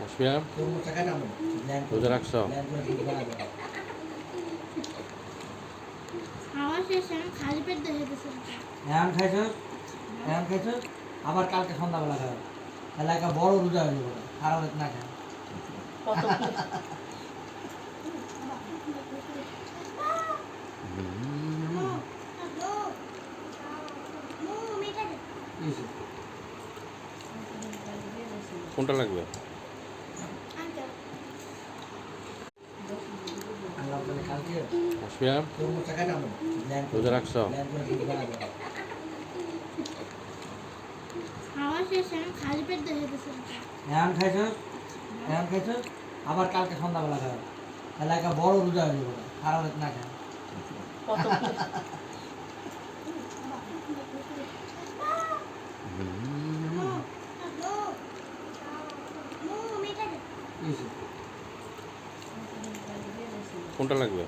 আসমিয়া রোজা রাখছো? খাওয়া শেষে আমি খালি পেট দেখে গেছি। এখন খাইছস আবার কালকে সন্ধ্যাবেলা খাবে তাহলে একটা বড় রোজা হয়ে যাবে খারাপ না খায় কোনটা লাগবে? আল্লাহ তাহলে কালকে আসমিয়া রোজা রাখছো? খাওয়া শেষে আমি খালি পেট দেখে গেছি। এখন খাইছস আবার কালকে সন্ধ্যাবেলা খাবে তাহলে একটা বড় রোজা হয়ে যাবে খারাপ না খায় কোনটা লাগবে?